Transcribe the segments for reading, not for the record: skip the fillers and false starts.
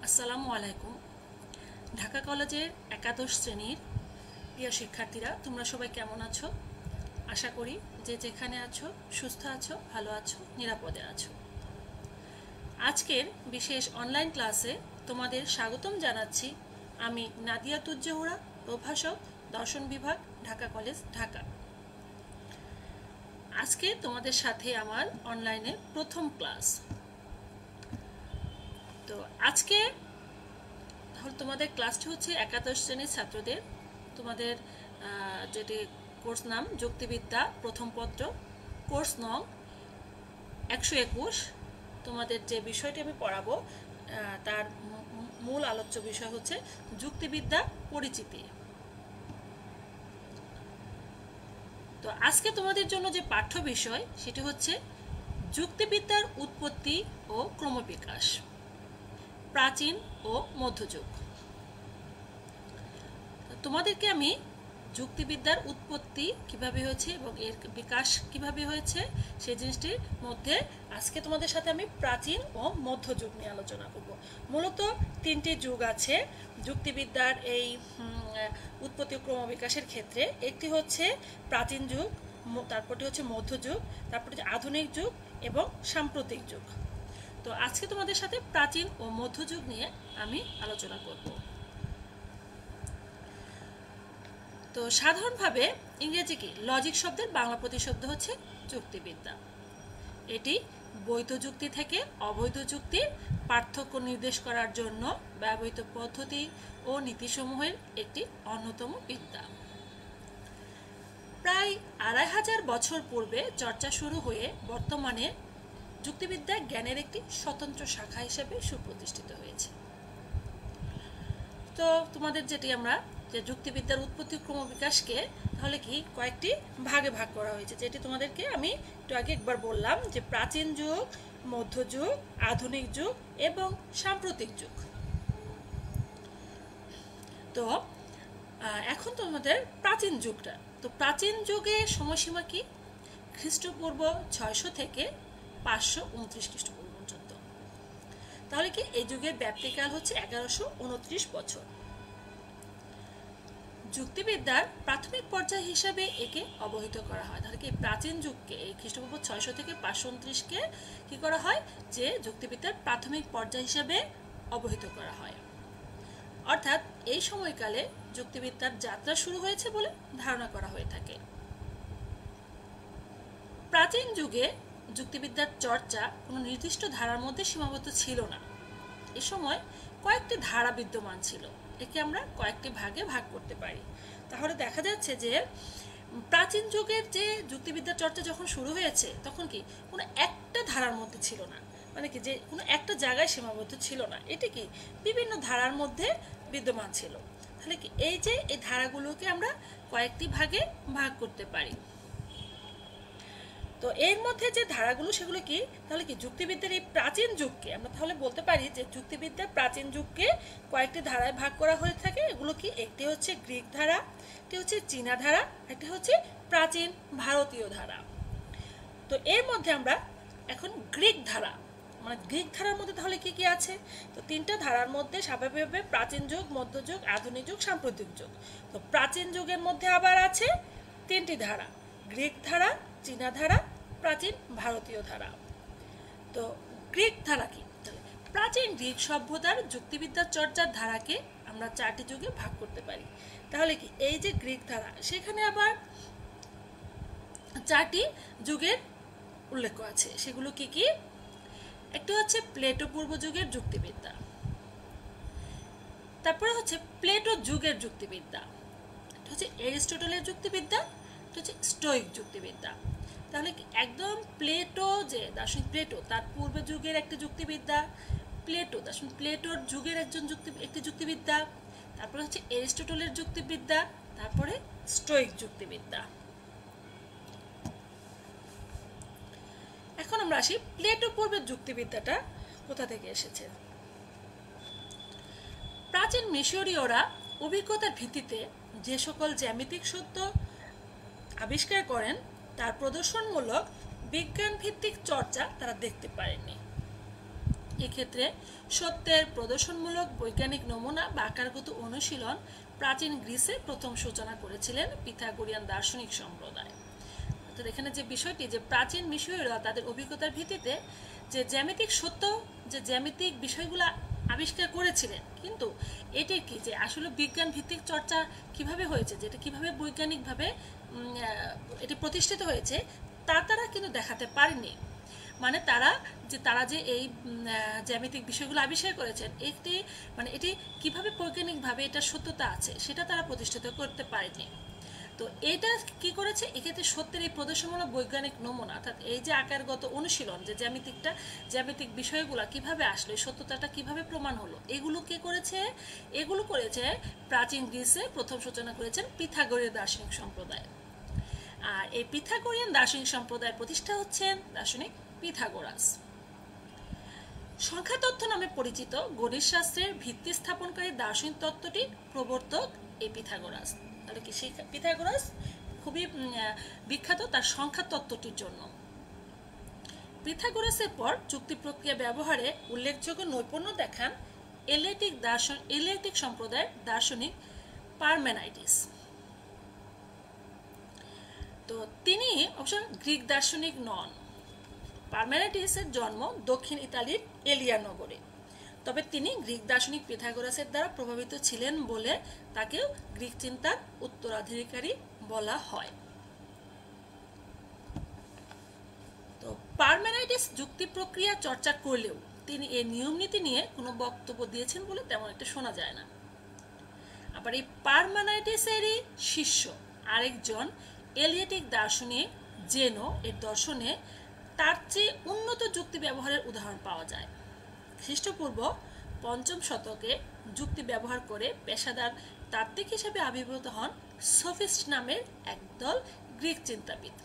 আসসালামু আলাইকুম। ঢাকা কলেজের একাদশ শ্রেণীর প্রিয় শিক্ষার্থীরা, তোমরা সবাই কেমন আছো? আশা করি যে যেখানে আছো সুস্থ আছো, ভালো আছো, নিরাপদে আছো। আজকের বিশেষ অনলাইন ক্লাসে তোমাদের স্বাগতম জানাচ্ছি। আমি নাদিয়া তুজ্জোহরা, প্রভাষক, দর্শন বিভাগ, ঢাকা কলেজ, ঢাকা। আজকে তোমাদের সাথে আমার অনলাইনে প্রথম ক্লাস। তো আজকে তোমাদের ক্লাসটি হচ্ছে একাদশ শ্রেণীর ছাত্রদের। তোমাদের যেটি কোর্স নাম যুক্তিবিদ্যা প্রথম পত্র, কোর্স নং 121। তোমাদের যে বিষয়টি আমি পড়াবো তার মূল আলোচ্য বিষয় হচ্ছে যুক্তিবিদ্যা পরিচিতি। তো আজকে তোমাদের জন্য যে পাঠ্য বিষয় সেটি হচ্ছে যুক্তিবিদ্যার উৎপত্তি ও ক্রমবিকাশ, প্রাচীন ও মধ্যযুগ। তোমাদেরকে আমি যুক্তিবিদ্যার উৎপত্তি কিভাবে হয়েছে এবং এর বিকাশ কিভাবে হয়েছে সেই জিনিসটির মধ্যে আজকে তোমাদের সাথে আমি প্রাচীন ও মধ্যযুগ নিয়ে আলোচনা করব। মূলত তিনটি যুগ আছে যুক্তিবিদ্যার এই উৎপত্তি ও ক্রমবিকাশের ক্ষেত্রে। একটি হচ্ছে প্রাচীন যুগ, তারপরটি হচ্ছে মধ্যযুগ, তারপর হচ্ছে আধুনিক যুগ এবং সাম্প্রতিক যুগ। তো আজকে তোমাদের সাথে প্রাচীন ও মধ্যযুগ নিয়ে আমি আলোচনা করব। তো সাধারণভাবে ইংরেজি কি লজিক শব্দের বাংলা প্রতিশব্দ হচ্ছে যুক্তিবিদ্যা। এটি বৈধ যুক্তি থেকে অবৈধ যুক্তির পার্থক্য নির্দেশ করার জন্য ব্যবহৃত পদ্ধতি ও নীতিসমূহের একটি অন্যতম বিদ্যা। প্রায় 2500 বছর পূর্বে চর্চা শুরু হয়ে বর্তমানে যুক্তিবিদ্যা জ্ঞানের একটি স্বতন্ত্র শাখা হিসেবে সুপ্রতিষ্ঠিত হয়েছে। তো তোমাদের যেটি আমরা যে যুক্তিবিদ্যার উৎপত্তি ক্রমবিকাশকে তাহলে কি কয়েকটি ভাগে ভাগ করা হয়েছে, যেটি তোমাদেরকে আমি একটু আগে একবার বললাম যে প্রাচীন যুগ, মধ্যযুগ, আধুনিক যুগ এবং সাম্প্রতিক যুগ। তো এখন তোমাদের প্রাচীন যুগটা, তো প্রাচীন যুগে সময়সীমা কি খ্রিস্টপূর্ব 600 থেকে 529 খ্রিস্টপূর্ব পর্যন্ত। তাহলে কি এই যুগের ব্যাপ্তিকাল হচ্ছে 1129 বছর। যুক্তিবিদ্যার প্রাথমিক পর্যায় হিসাবে একে অবহিত করা হয়। তাহলে কি প্রাচীন যুগকে এই খ্রিস্টপূর্ব 600 থেকে 529কে কি করা হয় যে যুক্তিবিদ্যার প্রাথমিক পর্যায় হিসাবে অবহিত করা হয়। অর্থাৎ এই সময়কালে যুক্তিবিদ্যার যাত্রা শুরু হয়েছে বলে ধারণা করা হয়ে থাকে। প্রাচীন যুগে যুক্তিবিদ্যার চর্চা কোনো নির্দিষ্ট ধারার মধ্যে সীমাবদ্ধ ছিল না। এ সময় কয়েকটি ধারা বিদ্যমান ছিল, একে আমরা কয়েকটি ভাগে ভাগ করতে পারি। তাহলে দেখা যাচ্ছে যে প্রাচীন যুগের যে যুক্তিবিদ্যার চর্চা যখন শুরু হয়েছে তখন কি কোনো একটা ধারার মধ্যে ছিল না, মানে কি যে কোনো একটা জায়গায় সীমাবদ্ধ ছিল না, এটি কি বিভিন্ন ধারার মধ্যে বিদ্যমান ছিল। তাহলে কি এই যে এই ধারাগুলোকে আমরা কয়েকটি ভাগে ভাগ করতে পারি। তো এর মধ্যে যে ধারাগুলো সেগুলো কি তাহলে কি যুক্তিবিদ্যার এই প্রাচীন যুগকে আমরা তাহলে বলতে পারি যে যুক্তিবিদ্যার প্রাচীন যুগকে কয়েকটি ধারায় ভাগ করা হয়ে থাকে। এগুলো কি একটি হচ্ছে গ্রিক ধারা, একটি হচ্ছে চীনা ধারা, একটি হচ্ছে প্রাচীন ভারতীয় ধারা। তো এর মধ্যে আমরা এখন গ্রিক ধারা, মানে গ্রিক ধারার মধ্যে তাহলে কি কি আছে, তো তিনটা ধারার মধ্যে স্বাভাবিকভাবে প্রাচীন যুগ, মধ্যযুগ, আধুনিক যুগ, সাম্প্রতিক যুগ। তো প্রাচীন যুগের মধ্যে আবার আছে তিনটি ধারা, গ্রিক ধারা, চীনা ধারা, প্রাচীন ভারতীয় ধারা। তো গ্রিক ধারা কি, প্রাচীন গ্রিক সভ্যতার যুক্তিবিদ্যার চর্চার ধারাকে আমরা চারটি যুগে ভাগ করতে পারি। তাহলে কি এই যে গ্রিক ধারা সেখানে আবার চারটি যুগের উল্লেখ আছে, সেগুলো কি কি, একটা হচ্ছে প্লেটো পূর্ব যুগের যুক্তিবিদ্যা, তারপরে হচ্ছে প্লেটো যুগের যুক্তিবিদ্যা, এটা হচ্ছে এরিস্টটলের যুক্তিবিদ্যা, এটা হচ্ছে স্টোইক যুক্তিবিদ্যা। তাহলে একদম প্লেটো যে দার্শনিক প্লেটো তার পূর্ব যুগের একটি যুক্তিবিদ্যা, প্লেটো দার্শনিক প্লেটোর যুগের একটি যুক্তিবিদ্যা, তারপরে হচ্ছে এরিস্টটলের যুক্তিবিদ্যা, তারপরে স্টোইক যুক্তিবিদ্যা। এখন আমরা আসি প্লেটো পূর্বের যুক্তিবিদ্যাটা কোথা থেকে এসেছে। প্রাচীন মিশরীয়রা অভিজ্ঞতার ভিত্তিতে যে সকল জ্যামিতিক সত্য আবিষ্কার করেন তার প্রদর্শনমূলক বিজ্ঞান ভিত্তিক চর্চা তারা দেখতে পারেননি। এক্ষেত্রে সত্যের প্রদর্শনমূলক বৈজ্ঞানিক নমুনা বা আকারগত অনুশীলন প্রাচীন গ্রিসে প্রথম সূচনা করেছিলেন পিথাগোরিয়ান দার্শনিক সম্প্রদায়। অর্থাৎ এখানে যে বিষয়টি, যে প্রাচীন মিশরীয়রা তাদের অভিজ্ঞতার ভিত্তিতে যে জ্যামিতিক সত্য, যে জ্যামিতিক বিষয়গুলো আবিষ্কার করেছিলেন, কিন্তু এটি কি যে আসলে বিজ্ঞান ভিত্তিক চর্চা কিভাবে হয়েছে, যেটা কিভাবে বৈজ্ঞানিকভাবে এটি প্রতিষ্ঠিত হয়েছে, তা তারা কিন্তু দেখাতে পারেনি। মানে তারা যে এই জ্যামিতিক বিষয়গুলো আবিষ্কার করেছেন, এটি কিভাবে বৈজ্ঞানিকভাবে এটা সত্যতা আছে সেটা তারা প্রতিষ্ঠিত করতে পারেনি। তো এটা কি করেছে, এক্ষেত্রে সত্যের এই প্রদর্শনমূলক বৈজ্ঞানিক নমুনা, অর্থাৎ এই যে আকারগত অনুশীলন, যে জ্যামিতিক বিষয়গুলো কিভাবে আসলো, সত্যতাটা কিভাবে প্রমাণ হলো, এগুলো করেছে প্রাচীন গ্রিসে প্রথম সূচনা করেছেন পিথাগোরিয়ান দার্শনিক সম্প্রদায়। আর এই পিথাগোরিয়ান দার্শনিক সম্প্রদায়ের প্রতিষ্ঠা হচ্ছেন দার্শনিক পিথাগোরাস। সংখ্যা তত্ত্ব নামে পরিচিত গণিত শাস্ত্রের ভিত্তি স্থাপনকারী দার্শনিক তত্ত্বটির প্রবর্তক এই পিথাগোরাস। তাহলে কি সেই পিথাগোরাস খুবই বিখ্যাত তার সংখ্যা তত্ত্বটির জন্য। পিথাগোরাসের পর যুক্তি প্রক্রিয়া ব্যবহারে উল্লেখযোগ্য নৈপুণ্য দেখান এলিয়াটিক সম্প্রদায়ের দার্শনিক পারমেনাইডিস। তো তিনি অবশ্য গ্রিক দার্শনিক নন। পারমেনাইডিসের জন্ম দক্ষিণ ইতালির এলিয়া নগরে, তবে তিনি গ্রিক দার্শনিক পিথাগোরাসের দ্বারা প্রভাবিত ছিলেন বলে তাকেও গ্রিক চিন্তার উত্তরাধিকারী বলা হয়। তো পারমেনাইডিস যুক্তি প্রক্রিয়া চর্চা করলেও তিনি এই নিয়ম নীতি নিয়ে কোনো বক্তব্য দিয়েছেন বলে তেমন একটা শোনা যায় না। আবার এই পারমেনাইডিসেরই শিষ্য আরেকজন এলিয়াটিক দার্শনিক জেনো এর দর্শনে তার চেয়ে উন্নত যুক্তি ব্যবহারের উদাহরণ পাওয়া যায়। খ্রিস্টপূর্ব 5ম শতকে যুক্তি ব্যবহার করে পেশাদার তাত্ত্বিক হিসেবে আবির্ভূত হন সোফিস্ট নামের একদল গ্রিক চিন্তাবিদ।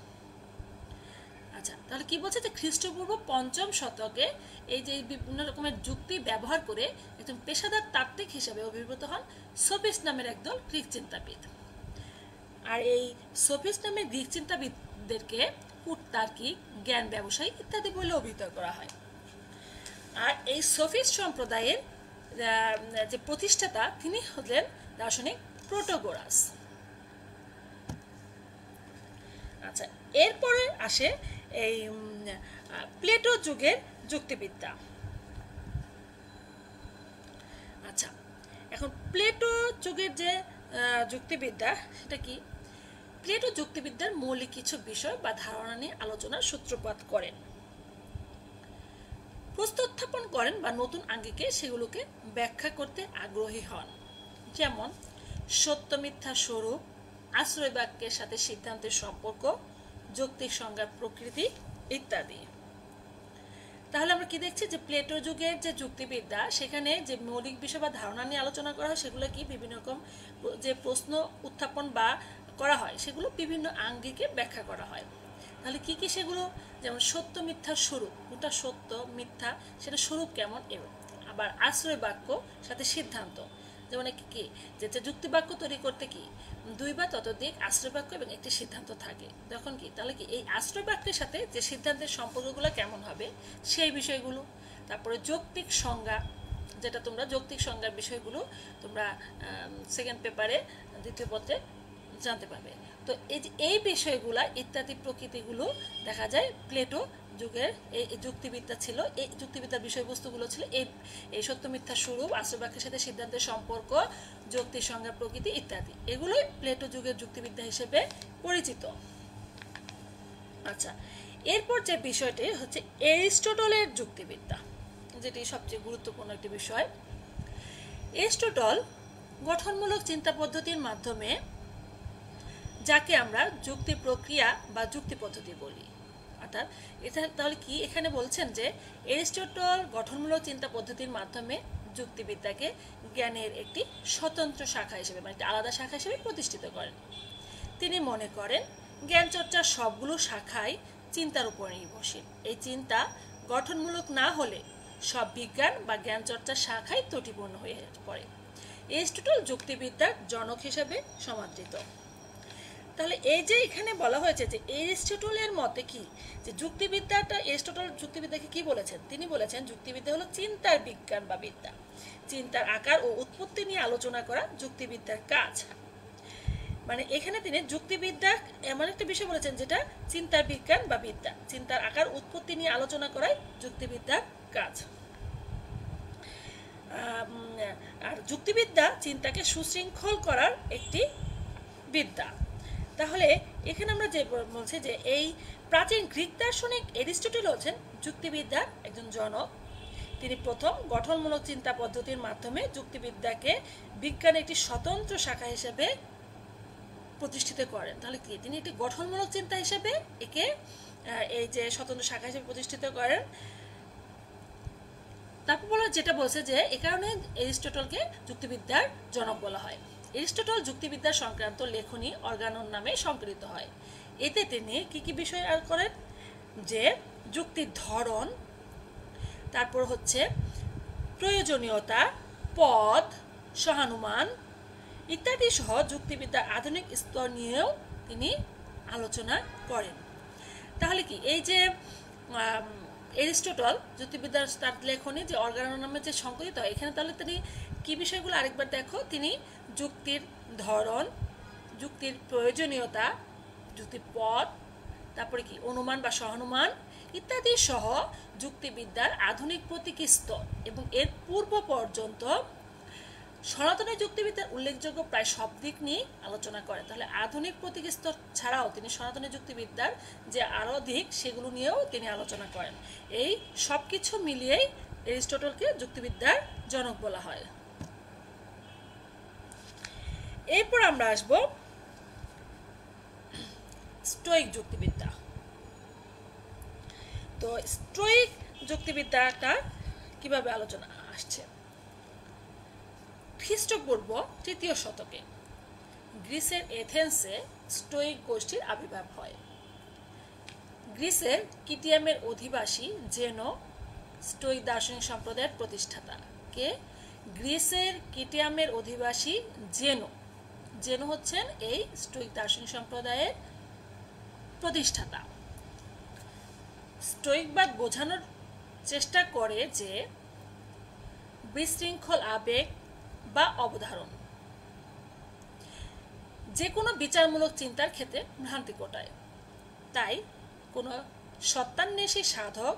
আচ্ছা, তাহলে কি বলছে যে খ্রিস্টপূর্ব 5ম শতকে এই যে বিভিন্ন রকমের যুক্তি ব্যবহার করে একজন পেশাদার তাত্ত্বিক হিসেবে আবির্ভূত হন সোফিস্ট নামের একদল গ্রিক চিন্তাবিদ। আর এই সোফিস্ট নামের গ্রিক চিন্তাবিদদেরকে কূটতার্কিক, জ্ঞান ব্যবসায়ী ইত্যাদি বলে অভিহিত করা হয়। আর এই সোফিস্ট সম্প্রদায়ের যে প্রতিষ্ঠাতা তিনি হলেন দার্শনিক প্রোটাগোরাস। আচ্ছা, এরপরে আসে এই প্লেটো যুগের যুক্তিবিদ্যা। আচ্ছা, এখন প্লেটো যুগের যে যুক্তিবিদ্যা সেটা কি? প্লেটো যুক্তিবিদ্যার মৌলিক কিছু বিষয় বা ধারণা নিয়ে আলোচনার সূত্রপাত করেন, প্রস্তুত্থাপন করেন বা নতুন আঙ্গিকে সেগুলোকে ব্যাখ্যা করতে আগ্রহী হন। যেমন সত্য মিথ্যা স্বরূপ, আশ্রয় বাক্যের সাথে সিদ্ধান্তের সম্পর্ক, যৌক্তিক সংজ্ঞার প্রকৃতি ইত্যাদি। তাহলে আমরা কি দেখছি যে প্লেটো যুগের যে যুক্তিবিদ্যা, সেখানে যে মৌলিক বিষয় বা ধারণা নিয়ে আলোচনা করা হয় সেগুলো কি বিভিন্ন রকম যে প্রশ্ন উত্থাপন বা করা হয় সেগুলো বিভিন্ন আঙ্গিকে ব্যাখ্যা করা হয়। তাহলে কি কি সেগুলো? যেমন সত্য মিথ্যা স্বরূপ, কোনটা সত্য মিথ্যা সেটা স্বরূপ কেমন, এবং আবার আশ্রয় বাক্য সাথে সিদ্ধান্ত, যেমন কি যে যুক্তি বাক্য তৈরি করতে কি 2 বা ততোধিক আশ্রয় বাক্য এবং একটি সিদ্ধান্ত থাকে, তখন কি তাহলে কি এই আশ্রয় বাক্যের সাথে যে সিদ্ধান্তের সম্পর্কগুলো কেমন হবে সেই বিষয়গুলো। তারপরে যৌক্তিক সংজ্ঞা, যেটা তোমরা যৌক্তিক সংজ্ঞার বিষয়গুলো তোমরা সেকেন্ড পেপারে 2য় পত্রে জানতে পারবে। তো এই বিষয়গুলা ইত্যাদি প্রকৃতিগুলো দেখা যায় প্লেটো যুগের এই যুক্তিবিদ্যা ছিল। এই যুক্তিবিদ্যার বিষয়বস্তুগুলো ছিল এই সত্য মিথ্যা স্বরূপ, আশ্রয় বাক্যের সাথে সিদ্ধান্তের সম্পর্ক, যৌক্তিক সংজ্ঞা প্রকৃতি ইত্যাদি, এগুলোই প্লেটো যুগের যুক্তিবিদ্যা হিসেবে পরিচিত। আচ্ছা, এরপর যে বিষয়টি হচ্ছে এরিস্টটলের যুক্তিবিদ্যা, যেটি সবচেয়ে গুরুত্বপূর্ণ একটি বিষয়। এরিস্টটল গঠনমূলক চিন্তা পদ্ধতির মাধ্যমে, যাকে আমরা যুক্তি প্রক্রিয়া বা যুক্তি পদ্ধতি বলি, অর্থাৎ তাহলে কি এখানে বলছেন যে এরিস্টটল গঠনমূলক চিন্তা পদ্ধতির মাধ্যমে যুক্তিবিদ্যাকে জ্ঞানের একটি স্বতন্ত্র শাখা হিসেবে, মানে একটি আলাদা শাখা হিসেবে প্রতিষ্ঠিত করেন। তিনি মনে করেন জ্ঞান চর্চার সবগুলো শাখাই চিন্তার উপর নির্ভরশীল। এই চিন্তা গঠনমূলক না হলে সব বিজ্ঞান বা জ্ঞান চর্চার শাখাই ত্রুটিপূর্ণ হয়ে পড়ে। এরিস্টটল যুক্তিবিদ্যার জনক হিসেবে সমাদৃত। তাহলে এই যে এখানে বলা হয়েছে যে এরিস্টটলের মতে কি, যে যুক্তিবিদ্যাটা, এরিস্টটল যুক্তিবিদ্যাকে কি বলেছেন, তিনি বলেছেন যুক্তিবিদ্যা হলো চিন্তার বিজ্ঞান বা বিদ্যা, চিন্তার আকার ও উৎপত্তি নিয়ে আলোচনা করা যুক্তিবিদ্যার কাজ। মানে এখানে তিনি যুক্তিবিদ্যা এমন একটা বিষয় বলেছেন যেটা চিন্তার বিজ্ঞান বা বিদ্যা, চিন্তার আকার উৎপত্তি নিয়ে আলোচনা করাই যুক্তিবিদ্যার কাজ। আর যুক্তিবিদ্যা চিন্তাকে সুশৃঙ্খল করার একটি বিদ্যা। তাহলে এখানে আমরা যে বলছি যে এই প্রাচীন গ্রিক দার্শনিক এরিস্টটল হচ্ছেন যুক্তিবিদ্যার একজন জনক। তিনি প্রথম গঠনমূলক চিন্তা পদ্ধতির মাধ্যমে যুক্তিবিদ্যাকে বিজ্ঞানের একটি স্বতন্ত্র শাখা হিসেবে প্রতিষ্ঠিত করেন। তাহলে কি তিনি একটি গঠনমূলক চিন্তা হিসেবে একে এই যে স্বতন্ত্র শাখা হিসেবে প্রতিষ্ঠিত করেন। তারপর বলা যেটা বলছে যে এ কারণে এরিস্টটলকে যুক্তিবিদ্যার জনক বলা হয়। এরিস্টটল যুক্তিবিদ্যা সংক্রান্ত লেখনী অর্গানন নামে সংকলিত হয়। এতে তিনি কি কি বিষয় আর করেন, যে যুক্তির ধরন, তারপর হচ্ছে প্রয়োজনীয়তা, পদ, সহানুমান ইত্যাদি সহ যুক্তিবিদ্যার আধুনিক স্তর নিয়েও তিনি আলোচনা করেন। তাহলে কি এই যে এরিস্টটল যুক্তিবিদ্যার তার লেখনী যে অর্গানন নামে যে সংকলিত হয়, এখানে তাহলে তিনি কি বিষয়গুলো আরেকবার দেখো, তিনি যুক্তির ধরন, যুক্তির প্রয়োজনীয়তা, যুক্তির পদ, তারপরে কি অনুমান বা সহানুমান ইত্যাদি সহ যুক্তিবিদ্যার আধুনিক প্রতীকী স্তর এবং এর পূর্ব পর্যন্ত সনাতনী যুক্তিবিদ্যার উল্লেখযোগ্য প্রায় সব দিক নিয়ে আলোচনা করেন। তাহলে আধুনিক প্রতীকী স্তর ছাড়াও তিনি সনাতনী যুক্তিবিদ্যার যে আরো দিক সেগুলো নিয়েও তিনি আলোচনা করেন। এই সব কিছু মিলিয়েই এরিস্টটলকে যুক্তিবিদ্যার জনক বলা হয়। এরপর আমরা আসব স্টোয়িক যুক্তিবিদ্যা। তো স্টোয়িক যুক্তিবিদ্যাটা কিভাবে আলোচনা আসছে, খ্রিস্টপূর্ব ৩য় শতকে গ্রিসের এথেন্সে স্টোয়িক গোষ্ঠীর আবির্ভাব হয়। গ্রিসের কিটিয়ামের অধিবাসী জেনো স্টোয়িক দার্শনিক সম্প্রদায়ের প্রতিষ্ঠাতা। কে? গ্রিসের কিটিয়ামের অধিবাসী জেনো। জেনো হচ্ছেন এই স্টোয়িক দার্শনিক সম্প্রদায়ের প্রতিষ্ঠাতা। স্টোয়িকবাদ বোঝানোর চেষ্টা করে যে বিশৃঙ্খল আবেগ বা অবধারণ যে কোনো বিচারমূলক চিন্তার ক্ষেত্রে ভ্রান্তি ঘটায়। তাই কোনো সত্যান্বেষী সাধক,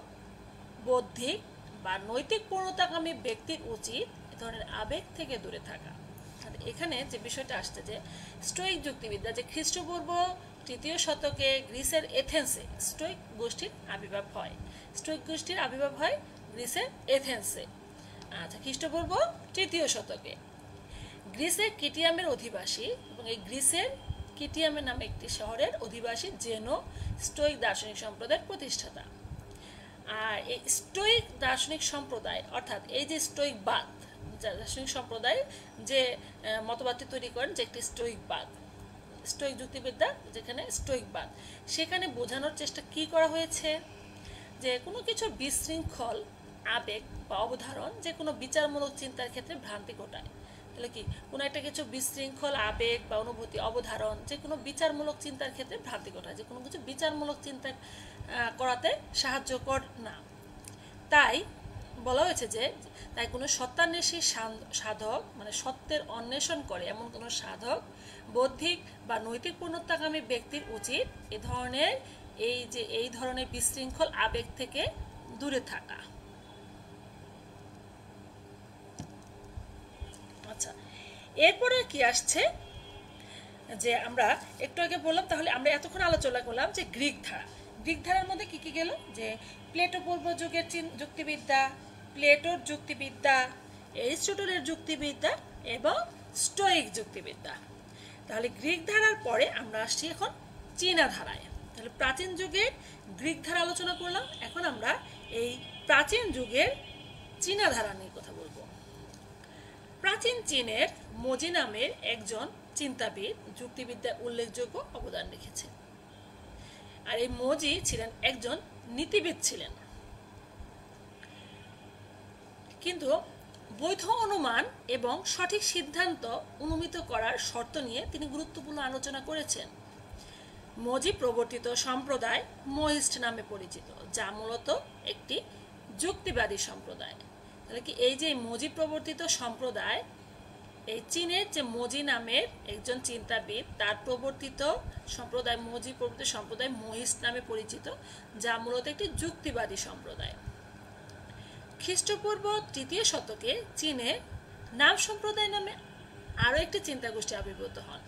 বৌদ্ধিক বা নৈতিক পূর্ণতাকামী ব্যক্তির উচিত এ ধরনের আবেগ থেকে দূরে থাকা। এখানে যে বিষয়টা আসছে যে স্টোয়িক যুক্তিবিদ্যা যে খ্রিস্টপূর্ব ৩য় শতকে গ্রিসের এথেন্সে স্টোয়িক গোষ্ঠীর আবির্ভাব হয়। স্টোয়িক গোষ্ঠীর আবির্ভাব হয় গ্রিসের এথেন্সে। আচ্ছা, খ্রিস্টপূর্ব ৩য় শতকে গ্রিসের কিটিয়ামের অধিবাসী এবং এই গ্রিসের কিটিয়ামের নামে একটি শহরের অধিবাসী জেনো স্টোয়িক দার্শনিক সম্প্রদায়ের প্রতিষ্ঠাতা। আর এই স্টোয়িক দার্শনিক সম্প্রদায় অর্থাৎ এই যে স্টোয়িকবাদ দার্শনিক সম্প্রদায় যে মতবাদটি তৈরি করেন যে একটি স্টোয়িকবাদ, স্টোয়িক যুক্তিবিদ্যা যেখানে স্টোয়িকবাদ, সেখানে বোঝানোর চেষ্টা কি করা হয়েছে যে কোনো কিছু বিশৃঙ্খল আবেগ বা অবধারণ যে কোনো বিচারমূলক চিন্তার ক্ষেত্রে ভ্রান্তি ঘটায়। তাহলে কি কোনো একটা কিছু বিশৃঙ্খল আবেগ বা অনুভূতি অবধারণ যে কোনো বিচারমূলক চিন্তার ক্ষেত্রে ভ্রান্তি ঘটায়, যে কোনো কিছু বিচারমূলক চিন্তা করাতে সাহায্যকর না। তাই বলা হয়েছে যে তাই কোনো সত্যান্বেষী সাধক মানে সত্যের অন্বেষণ করে এমন কোনো সাধক, বৌদ্ধিক বা নৈতিক পূর্ণতাকামী ব্যক্তির উচিত এই ধরনের বিশৃঙ্খল আবেগ থেকে দূরে থাকা। আচ্ছা, এরপরে কি আসছে যে আমরা একটু আগে বললাম, তাহলে আমরা এতক্ষণ আলোচনা করলাম যে গ্রিক ধারা। গ্রিক ধারার মধ্যে কি কি গেল, যে প্লেটো পূর্ব যুগের যুক্তিবিদ্যা, প্লেটোর যুক্তিবিদ্যা, এরিস্টটলের যুক্তিবিদ্যা এবং স্টোয়িক যুক্তিবিদ্যা। তাহলে গ্রিক ধারার পরে আমরা আসছি এখন চীনা ধারায়। তাহলে প্রাচীন যুগের গ্রিক ধারা আলোচনা করলাম, এখন আমরা এই প্রাচীন যুগের চীনা ধারা নিয়ে কথা বলবো। প্রাচীন চীনের মোজি নামের একজন চিন্তাবিদ যুক্তিবিদ্যার উল্লেখযোগ্য অবদান রেখেছেন। আর এই মোজি ছিলেন একজন নীতিবিদ ছিলেন, কিন্তু বৈধ অনুমান এবং সঠিক সিদ্ধান্ত অনুমিত করার শর্ত নিয়ে তিনি গুরুত্বপূর্ণ আলোচনা করেছেন। মজি প্রবর্তিত সম্প্রদায় মোহিস্ট নামে পরিচিত, যা মূলত একটি যুক্তিবাদী সম্প্রদায়। তাহলে কি এই যে মজি প্রবর্তিত সম্প্রদায়, এই চীনের যে মজি নামের একজন চিন্তাবিদ তার প্রবর্তিত সম্প্রদায়, মজি প্রবর্তিত সম্প্রদায় মোহিস্ট নামে পরিচিত, যা মূলত একটি যুক্তিবাদী সম্প্রদায়। খ্রিস্টপূর্ব ৩য় শতকে চীনে নাম সম্প্রদায় নামে আরও একটি চিন্তা গোষ্ঠী আবির্ভূত হন,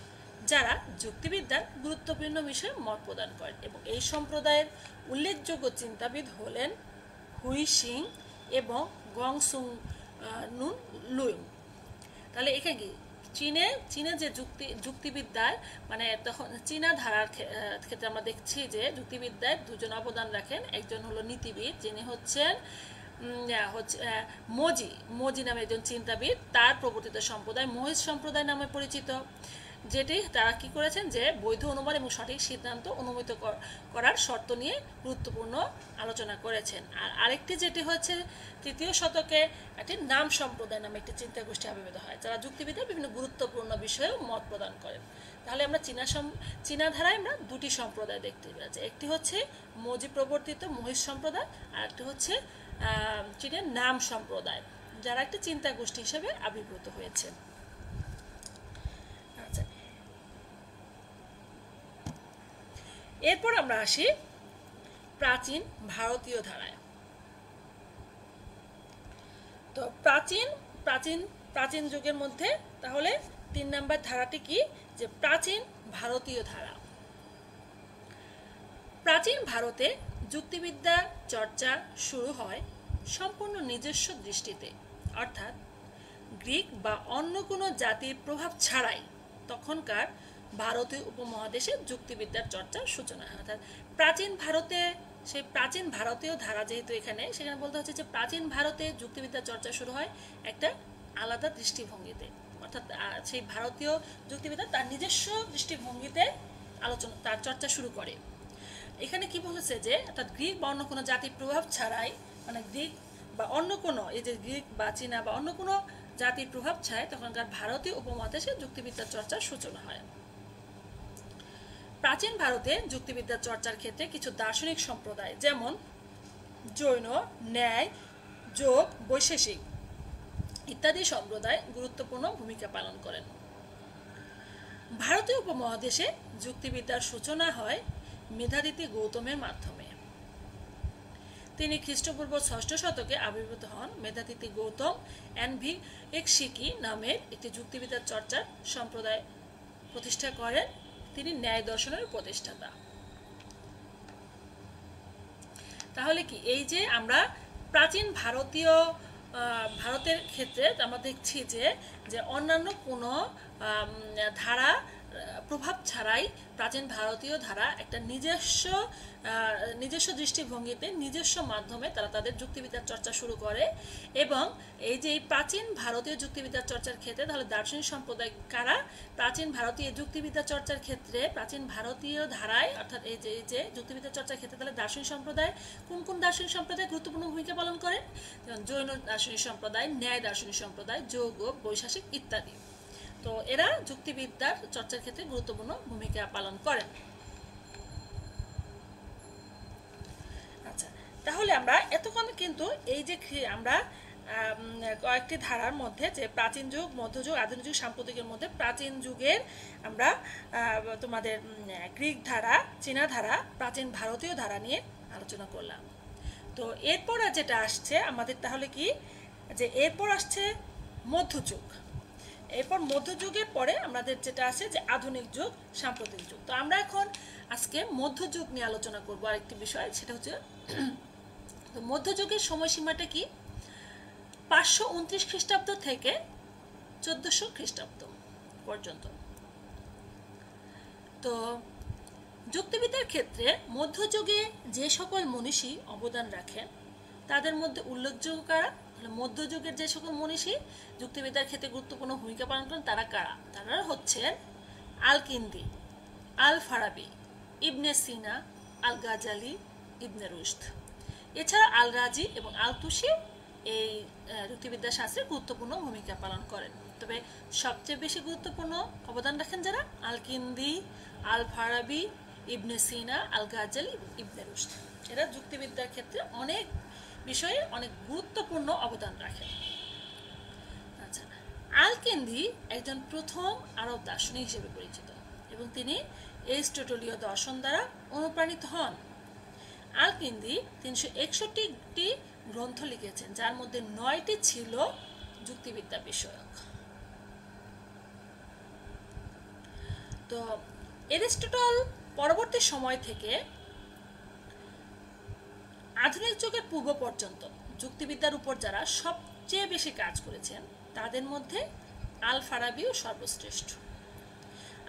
যারা যুক্তিবিদ্যার গুরুত্বপূর্ণ বিষয়ে মত প্রদান করেন, এবং এই সম্প্রদায়ের উল্লেখযোগ্য চিন্তাবিদ হলেন হুই সিং এবং গং সুং নুন লুইং। তাহলে এখানে কি চীনে যে যুক্তিবিদ্যার মানে তখন চীনা ধারার ক্ষেত্রে আমরা দেখছি যে যুক্তিবিদ্যায় দুজন অবদান রাখেন। একজন হলো নীতিবিদ, যিনি হচ্ছেন মজি নামে একজন চিন্তাবিদ, তার প্রবর্তিত সম্প্রদায় মোহিস্ট সম্প্রদায় নামে পরিচিত, যেটি তারা কি করেছেন যে বৈধ অনুমান এবং সঠিক সিদ্ধান্ত অনুমিত করার শর্ত নিয়ে গুরুত্বপূর্ণ আলোচনা করেছেন। আর আরেকটি যেটি হচ্ছে ৩য় শতকে একটি নাম সম্প্রদায় নামে একটি চিন্তা গোষ্ঠী আবির্ভূত হয়, যারা যুক্তিবিদ্যার বিভিন্ন গুরুত্বপূর্ণ বিষয়েও মত প্রদান করেন। তাহলে আমরা চীনা ধারায় আমরা দুটি সম্প্রদায় দেখতে পাচ্ছি, একটি হচ্ছে মজি প্রবর্তিত মোহিস্ট সম্প্রদায়, আর একটি হচ্ছে চীনের নাম সম্প্রদায়, যারা একটি চিন্তা গোষ্ঠী হিসেবে আবির্ভূত হয়েছে। আচ্ছা, এরপর আমরা আসি প্রাচীন ভারতীয় ধারায়। তো প্রাচীন যুগের মধ্যে তাহলে ৩ নম্বর ধারাটি কি, যে প্রাচীন ভারতীয় ধারা। প্রাচীন ভারতে যুক্তিবিদ্যা চর্চা শুরু হয় সম্পূর্ণ নিজস্ব দৃষ্টিতে, অর্থাৎ গ্রিক বা অন্য কোনো জাতির প্রভাব ছাড়াই তখনকার ভারতীয় উপমহাদেশে যুক্তিবিদ্যার চর্চার সূচনা হয়। অর্থাৎ প্রাচীন ভারতে সেই প্রাচীন ভারতীয় ধারা যেহেতু এখানে, সেখানে বলতে হচ্ছে যে প্রাচীন ভারতে যুক্তিবিদ্যার চর্চা শুরু হয় একটা আলাদা দৃষ্টিভঙ্গিতে, অর্থাৎ সেই ভারতীয় যুক্তিবিদ্যা তার নিজস্ব দৃষ্টিভঙ্গিতে তার চর্চা শুরু করে। এখানে কি বলেছে যে অর্থাৎ গ্রিক বা অন্য কোনো জাতির প্রভাব ছাড়াই, মানে গ্রিক বা অন্য কোনো এই যে গ্রিক বা চীনা বা অন্য কোনো জাতির প্রভাব ছাড়াই তখনকার ভারতীয় উপমহাদেশে যুক্তিবিদ্যার চর্চার সূচনা হয়। প্রাচীন ভারতে যুক্তিবিদ্যার চর্চার ক্ষেত্রে কিছু দার্শনিক সম্প্রদায় যেমন জৈন, ন্যায়, যোগ, বৈশেষিক ইত্যাদি সম্প্রদায় গুরুত্বপূর্ণ ভূমিকা পালন করেন। ভারতীয় উপমহাদেশে যুক্তিবিদ্যার সূচনা হয় মেধাতিথি গৌতমের মাধ্যমে। তিনি খ্রিস্টপূর্ব ৬ষ্ঠ শতকে আবির্ভূত হন। মেধাতিথি গৌতম এনভিএক্সিকি নামের একটি যুক্তিবিদ্যার চর্চার সম্প্রদায় প্রতিষ্ঠা করেন। তিনি ন্যায় দর্শনের প্রতিষ্ঠাতা। তাহলে কি এই যে আমরা প্রাচীন ভারতের ক্ষেত্রে আমরা দেখছি যে অন্যান্য কোনো ধারা প্রভাব ছাড়াই প্রাচীন ভারতীয় ধারা একটা নিজস্ব দৃষ্টিভঙ্গিতে নিজস্ব মাধ্যমে তারা তাদের যুক্তিবিদ্যার চর্চা শুরু করে। এবং এই যে প্রাচীন ভারতীয় যুক্তিবিদ্যার চর্চার ক্ষেত্রে তাহলে দার্শনিক সম্প্রদায় কারা, প্রাচীন ভারতীয় যুক্তিবিদ্যা চর্চার ক্ষেত্রে প্রাচীন ভারতীয় ধারায় অর্থাৎ এই যে যুক্তিবিদ্যার চর্চার ক্ষেত্রে তাহলে দার্শনিক সম্প্রদায় কোন দার্শনিক সম্প্রদায় গুরুত্বপূর্ণ ভূমিকা পালন করে, যেমন জৈন দার্শনিক সম্প্রদায়, ন্যায় দার্শনিক সম্প্রদায়, যোগ, বৈশেষিক ইত্যাদি। তো এরা যুক্তিবিদ্যার চর্চার ক্ষেত্রে গুরুত্বপূর্ণ ভূমিকা পালন করেন। আচ্ছা, তাহলে আমরা এতক্ষণ কিন্তু এই যে আমরা কয়েকটি ধারার মধ্যে যে প্রাচীন যুগ, মধ্যযুগ, আধুনিক যুগ, সাম্প্রতিকের মধ্যে প্রাচীন যুগের আমরা তোমাদের গ্রিক ধারা, চীনা ধারা, প্রাচীন ভারতীয় ধারা নিয়ে আলোচনা করলাম। তো এরপর যেটা আসছে আমাদের তাহলে কি, যে এরপর আসছে মধ্যযুগ। এরপর মধ্যযুগের পরে আমাদের যেটা আছে যে আধুনিক যুগ, সাম্প্রতিক যুগ। তো আমরা এখন আজকে মধ্যযুগ নিয়ে আলোচনা করব। আরেকটি বিষয় সেটা হচ্ছে তো মধ্যযুগের সময়সীমাটা কি, 529 খ্রিস্টাব্দ থেকে 1400 খ্রিস্টাব্দ পর্যন্ত। তো যুক্তিবিদ্যার ক্ষেত্রে মধ্যযুগে যে সকল মনীষী অবদান রাখেন তাদের মধ্যে উল্লেখযোগ্য কারা, মধ্যযুগের যে সকল মনীষী যুক্তিবিদ্যার ক্ষেত্রে গুরুত্বপূর্ণ ভূমিকা পালন করেন তারা কারা, তারা হচ্ছেন আল কিন্দি, আল ফারাবি, ইবনে সিনা, আল গাজালি, ইবনে রুশদ। এছাড়া আল রাজি এবং আল তুসি এই যুক্তিবিদ্যা শাস্ত্রে গুরুত্বপূর্ণ ভূমিকা পালন করেন। তবে সবচেয়ে বেশি গুরুত্বপূর্ণ অবদান রাখেন যারা, আল কিন্দি, আল ফারাবি, ইবনে সিনা, আল গাজ্জালি, ইবনে রুশদ। এরা যুক্তিবিদ্যার ক্ষেত্রে অনেক বিষয়ে অনেক গুরুত্বপূর্ণ অবদান রাখেন। আচ্ছা, আল-কিন্দি একজন প্রথম আরব দার্শনিক হিসেবে পরিচিত এবং তিনি এরিস্টটলীয় দর্শন দ্বারা অনুপ্রাণিত হন। আল-কিন্দি 361টি গ্রন্থ লিখেছেন, যার মধ্যে 9টি ছিল যুক্তিবিদ্যা বিষয়ক। তো এরিস্টটল পরবর্তী সময় থেকে আধুনিক যুগের পূর্ব পর্যন্ত যুক্তিবিদ্যার উপর যারা সবচেয়ে বেশি কাজ করেছেন তাদের মধ্যে আল ফারাবিও সর্বশ্রেষ্ঠ।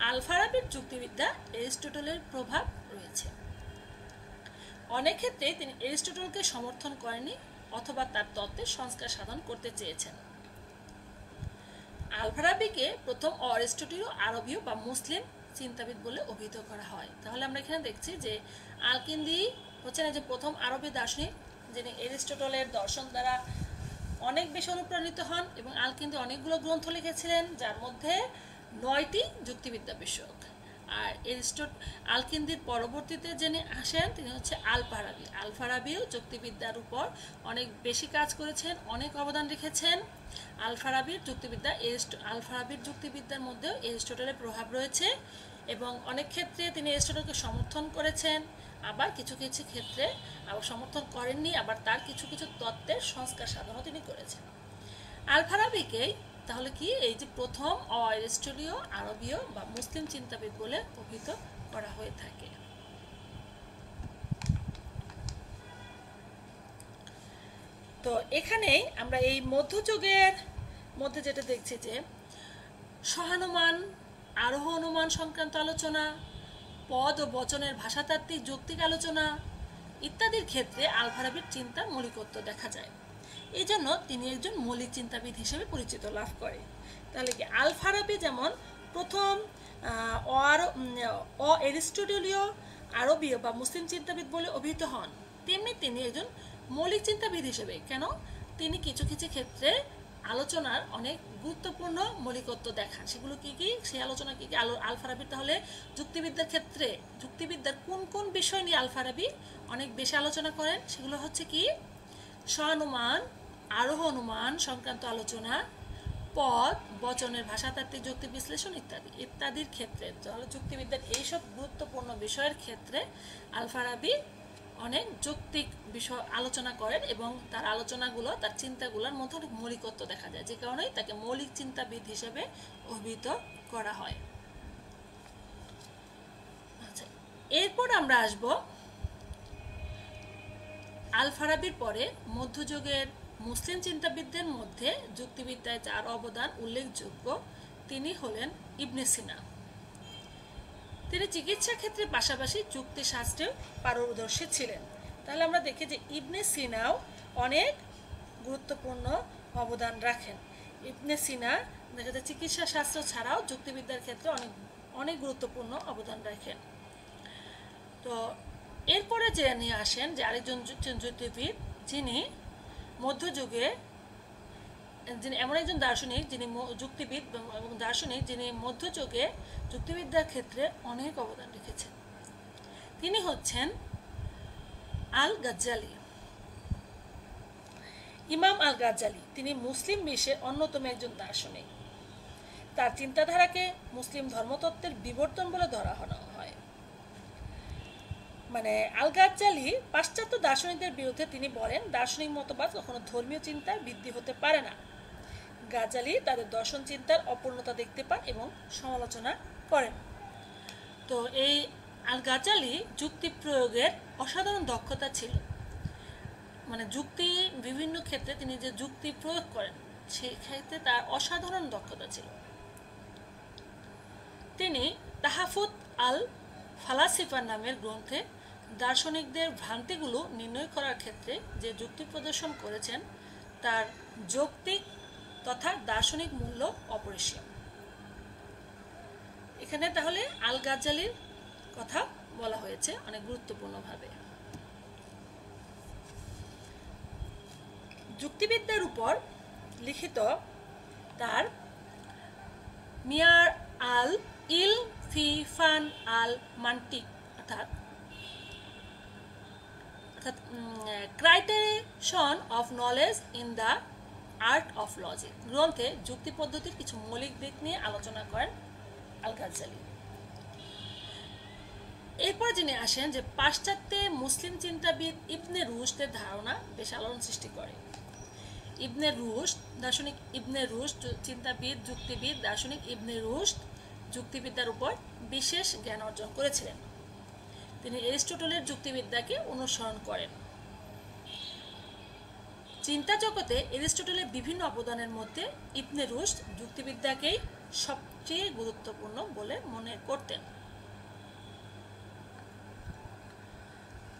আল ফারাবির যুক্তিবিদ্যা এরিস্টটলের প্রভাব রয়েছে। অনেক ক্ষেত্রে তিনি এরিস্টটলকে সমর্থন করেননি অথবা তার তত্ত্বের সংস্কার সাধন করতে চেয়েছেন। আল ফারাবিকে প্রথম অরিস্টটলীয় আরবীয় বা মুসলিম চিন্তাবিদ বলে অভিহিত করা হয়। তাহলে আমরা এখানে দেখছি যে আল-কিন্দি হচ্ছেন যে প্রথম আরবী দার্শনিক যিনি এরিস্টটলের দর্শন দ্বারা অনেক বেশি অনুপ্রাণিত হন এবং আল-কিন্দি অনেকগুলো গ্রন্থ লিখেছিলেন, যার মধ্যে 9টি যুক্তিবিদ্যা বিষয়ক। আর আল-কিন্দির পরবর্তীতে যিনি আসেন তিনি হচ্ছে আল ফারাবি। আল ফারাবিও যুক্তিবিদ্যার উপর অনেক বেশি কাজ করেছেন, অনেক অবদান রেখেছেন। আল ফারাবির যুক্তিবিদ্যার মধ্যেও এরিস্টটলের প্রভাব রয়েছে এবং অনেক ক্ষেত্রে তিনি এরিস্টটলকে সমর্থন করেছেন, আবার কিছু কিছু ক্ষেত্রে আবার সমর্থন করেননি, আবার তার কিছু কিছু তত্ত্বের সংস্কার সাধনও তিনি করেছেন। আল ফারাবিকেই তাহলে কি এই যে প্রথম অএরিস্টলীয় আরবীয় বা মুসলিম চিন্তাবিদ বলে অভিহিত করা হয়ে থাকে। তো এখানেই আমরা এই মধ্যযুগের মধ্যে যেটা দেখছি যে সহানুমান, আরোহ অনুমান সংক্রান্ত আলোচনা, পদ ও বচনের ভাষাতাত্ত্বিক যৌক্তিক আলোচনা ইত্যাদির ক্ষেত্রে আল ফারাবির চিন্তার মৌলিকত্ব দেখা যায়। এই জন্য তিনি একজন মৌলিক চিন্তাবিদ হিসেবে পরিচিত লাভ করে। তাহলে কি আল ফারাবি যেমন প্রথম অএরিস্টটলীয় আরবীয় বা মুসলিম চিন্তাবিদ বলে অভিহিত হন, তেমনি তিনি একজন মৌলিক চিন্তাবিদ হিসেবে, কেন তিনি কিছু কিছু ক্ষেত্রে আলোচনার অনেক গুরুত্বপূর্ণ মৌলিকত্ব দেখান। সেগুলো কি কি, সেই আলোচনা কি কি আল ফারাবি তাহলে যুক্তিবিদ্যার ক্ষেত্রে যুক্তিবিদ্যার কোন কোন বিষয় নিয়ে আল ফারাবি অনেক বেশি আলোচনা করেন, সেগুলো হচ্ছে কি সহানুমান, আরোহ অনুমান সংক্রান্ত আলোচনা, পদ বচনের ভাষাতাত্ত্বিক যুক্তি বিশ্লেষণ ইত্যাদির ক্ষেত্রে। তাহলে যুক্তিবিদ্যার এইসব গুরুত্বপূর্ণ বিষয়ের ক্ষেত্রে আল ফারাবি অনেক যৌক্তিক বিষয় আলোচনা করেন এবং তার আলোচনাগুলো, তার চিন্তাগুলোর মধ্যে অনেক মৌলিকত্ব দেখা যায়, যে কারণেই তাকে মৌলিক চিন্তাবিদ হিসেবে অভিহিত করা হয়। আচ্ছা, এরপর আমরা আসব আল ফারাবির পরে মধ্যযুগের মুসলিম চিন্তাবিদদের মধ্যে যুক্তিবিদ্যায় যার অবদান উল্লেখযোগ্য তিনি হলেন ইবনে সিনা। তিনি চিকিৎসা ক্ষেত্রে পাশাপাশি যুক্তিশাস্ত্রেও পারদর্শী ছিলেন। তাহলে আমরা দেখি যে ইবনে সিনাও অনেক গুরুত্বপূর্ণ অবদান রাখেন। ইবনে সিনা দেখা যায় চিকিৎসা শাস্ত্র ছাড়াও যুক্তিবিদ্যার ক্ষেত্রে অনেক গুরুত্বপূর্ণ অবদান রাখেন। তো এরপরে যে নিয়ে আসেন যে আরেকজন যুক্তিবিদ যিনি মধ্যযুগে এমন একজন দার্শনিক যিনি যুক্তিবিদ এবং দার্শনিক যিনি মধ্যযুগে যুক্তিবিদ্যার ক্ষেত্রে অনেক অবদান রেখেছেন, তিনি হচ্ছেন আল গাজ্জালি। ইমাম আল গাজ্জালি তিনি মুসলিম বিশ্বের অন্যতম একজন দার্শনিক। তার চিন্তাধারাকে মুসলিম ধর্মতত্ত্বের বিবর্তন বলে ধরা হয়। মানে আল গাজ্জালি পাশ্চাত্য দার্শনিকদের বিরুদ্ধে তিনি বলেন দার্শনিক মতবাদ কখনো ধর্মীয় চিন্তার বৃদ্ধি হতে পারে না। গাজ্জালি তাদের দর্শন চিন্তার অপূর্ণতা দেখতে পান এবং সমালোচনা করেন। তো এই আল গাজ্জালি যুক্তি প্রয়োগের অসাধারণ দক্ষতা ছিল, মানে যুক্তি বিভিন্ন ক্ষেত্রে তিনি যে যুক্তি প্রয়োগ করেন সেই ক্ষেত্রে তার অসাধারণ দক্ষতা ছিল। তিনি তাহাফুত আল ফালাসিফা নামের গ্রন্থে দার্শনিকদের ভ্রান্তিগুলো নির্ণয় করার ক্ষেত্রে যে যুক্তি প্রদর্শন করেছেন তার যৌক্তিক তথা দার্শনিক মূল্য অপরিসীম। এখানে তাহলে আল গাজ্জালির কথা বলা হয়েছে অনেক গুরুত্বপূর্ণভাবে। যুক্তিবিদ্যার উপর লিখিত তার মিয়ার আল ইল ফি ফান আল মান্টিক অর্থাৎ criterion of knowledge in the art of logic গ্রন্থে যুক্তি পদ্ধতির কিছু মৌলিক দিক নিয়ে আলোচনা করেন আল গাজ্জালি। এরপর যিনি আসেন যে পাশ্চাত্যে মুসলিম চিন্তাবিদ ইবনে রুশদের ধারণা বেশ আলোড়ন সৃষ্টি করে। ইবনে রুশদ দার্শনিক ইবনে রুশদ চিন্তাবিদ যুক্তিবিদ দার্শনিক ইবনে রুশদ যুক্তিবিদ্যার উপর বিশেষ জ্ঞান অর্জন করেছিলেন। তিনি এরিস্টটলের যুক্তিবিদ্যাকে অনুসরণ করেন। চিন্তা জগতে এরিস্টটলের বিভিন্ন অবদানের মধ্যে ইবনে রুশদ যুক্তিবিদ্যাকেই সবচেয়ে গুরুত্বপূর্ণ বলে মনে করতেন।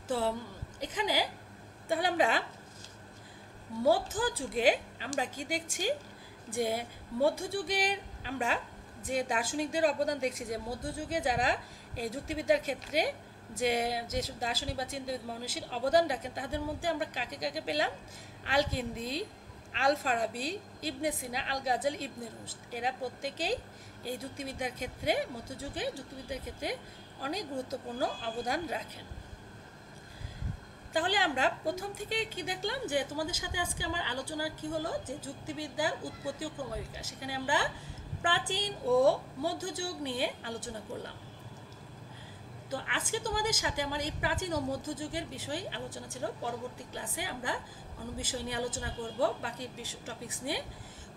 তো এখানে তাহলে আমরা মধ্যযুগে আমরা কি দেখছি যে মধ্যযুগের আমরা যে দার্শনিকদের অবদান দেখছি, যে মধ্যযুগে যারা এই যুক্তিবিদ্যার ক্ষেত্রে যে যেসব দার্শনিক বা চিন্তাবিদ মনীষীর অবদান রাখেন তাদের মধ্যে আমরা কাকে কাকে পেলাম? আল কিন্দি, আল ফারাবি, ইবনে সিনা, আল গাজ্জালি, ইবনে রুশদ। এরা প্রত্যেকেই এই যুক্তিবিদ্যার ক্ষেত্রে মধ্যযুগে যুক্তিবিদ্যার ক্ষেত্রে অনেক গুরুত্বপূর্ণ অবদান রাখেন। তাহলে আমরা প্রথম থেকে কি দেখলাম যে তোমাদের সাথে আজকে আমার আলোচনা কি হলো যে যুক্তিবিদ্যার উৎপত্তি ও ক্রমবিকাশ। সেখানে আমরা প্রাচীন ও মধ্যযুগ নিয়ে আলোচনা করলাম। তো আজকে তোমাদের সাথে আমার এই প্রাচীন ও মধ্যযুগের বিষয় আলোচনা ছিল। পরবর্তী ক্লাসে আমরা অন্য বিষয় নিয়ে আলোচনা করব, বাকি টপিকস নিয়ে।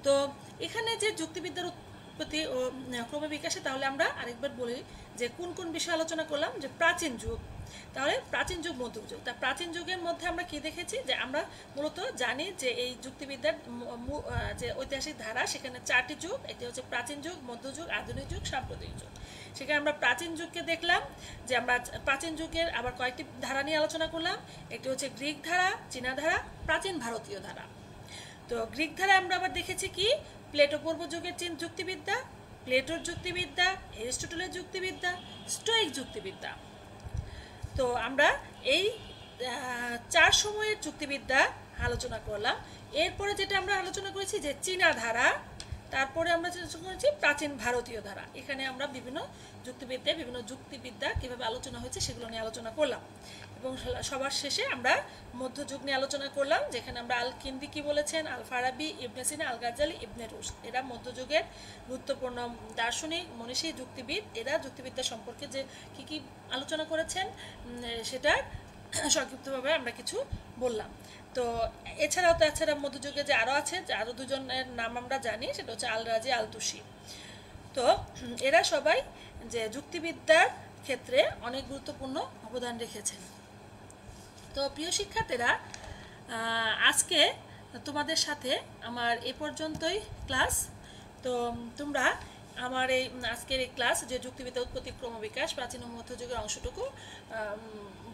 তো এখানে যে যুক্তিবিদ্যার উৎপত্তি ও ক্রমবিকাশে তাহলে আমরা আরেকবার বলি যে কোন কোন বিষয় আলোচনা করলাম। যে প্রাচীন যুগ, তাহলে প্রাচীন যুগ মধ্যযুগ। তা প্রাচীন যুগের মধ্যে আমরা কি দেখেছি যে আমরা মূলত জানি যে এই যুক্তিবিদ্যার যে ঐতিহাসিক ধারা সেখানে 4টি যুগ। এটি হচ্ছে প্রাচীন যুগ, মধ্যযুগ, আধুনিক যুগ, সাম্প্রতিক যুগ। সেখানে আমরা প্রাচীন যুগকে দেখলাম যে আমরা প্রাচীন যুগের আবার কয়েকটি ধারা নিয়ে আলোচনা করলাম। একটি হচ্ছে গ্রিক ধারা, চীনা ধারা, প্রাচীন ভারতীয় ধারা। তো গ্রিক ধারায় আমরা আবার দেখেছি কি প্লেটো পূর্ব যুগের যুক্তিবিদ্যা, প্লেটোর যুক্তিবিদ্যা, এরিস্টটলের যুক্তিবিদ্যা, স্টোয়িক যুক্তিবিদ্যা। তো আমরা এই 4 সময়ের যুক্তিবিদ্যা আলোচনা করলাম। এরপরে যেটা আমরা আলোচনা করেছি যে চীনা ধারা, তারপরে আমরা আলোচনা করেছি প্রাচীন ভারতীয় ধারা। এখানে আমরা বিভিন্ন যুক্তিবিদ্যা কিভাবে আলোচনা হয়েছে সেগুলো নিয়ে আলোচনা করলাম। এবং সবার শেষে আমরা মধ্যযুগ নিয়ে আলোচনা করলাম, যেখানে আমরা আল কিন্দি কি বলেছেন, আল ফারাবি, ইবনে সিনা, আল গাজ্জালি, ইবনে রুশদ এরা মধ্যযুগের গুরুত্বপূর্ণ দার্শনিক মনীষী যুক্তিবিদ। এরা যুক্তিবিদ্যা সম্পর্কে যে কি কি আলোচনা করেছেন সেটার সংক্ষিপ্তভাবে আমরা কিছু বললাম। তো তাছাড়া মধ্যযুগে যে আরও আছে, যে আরও দুজনের নাম আমরা জানি, সেটা হচ্ছে আল রাজি, আল তুসি। তো এরা সবাই যে যুক্তিবিদ্যার ক্ষেত্রে অনেক গুরুত্বপূর্ণ অবদান রেখেছেন। তো প্রিয় শিক্ষার্থীরা, আজকে তোমাদের সাথে আমার এ পর্যন্তই ক্লাস। তো তোমরা আমার এই আজকের এই ক্লাস যে যুক্তিবিদ্যা উৎপত্তি ক্রমবিকাশ প্রাচীন ও মধ্যযুগের অংশটুকু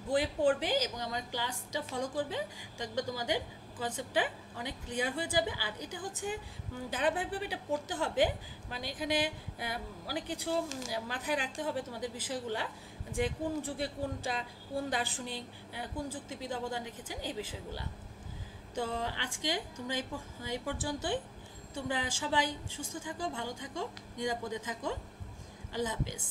বইয়ে পড়বে এবং আমার ক্লাসটা ফলো করবে, দেখবে তোমাদের কনসেপ্টটা অনেক ক্লিয়ার হয়ে যাবে। আর এটা হচ্ছে ধারাবাহিকভাবে এটা পড়তে হবে, মানে এখানে অনেক কিছু মাথায় রাখতে হবে তোমাদের বিষয়গুলা, যে কোন যুগে কোনটা, কোন দার্শনিক, কোন যুক্তিবিদ অবদান রেখেছেন এই বিষয়গুলা। তো আজকে তোমরা এই পর্যন্তই। তোমরা সবাই সুস্থ থাকো, ভালো থাকো, নিরাপদে থাকো। আল্লাহ হাফেজ।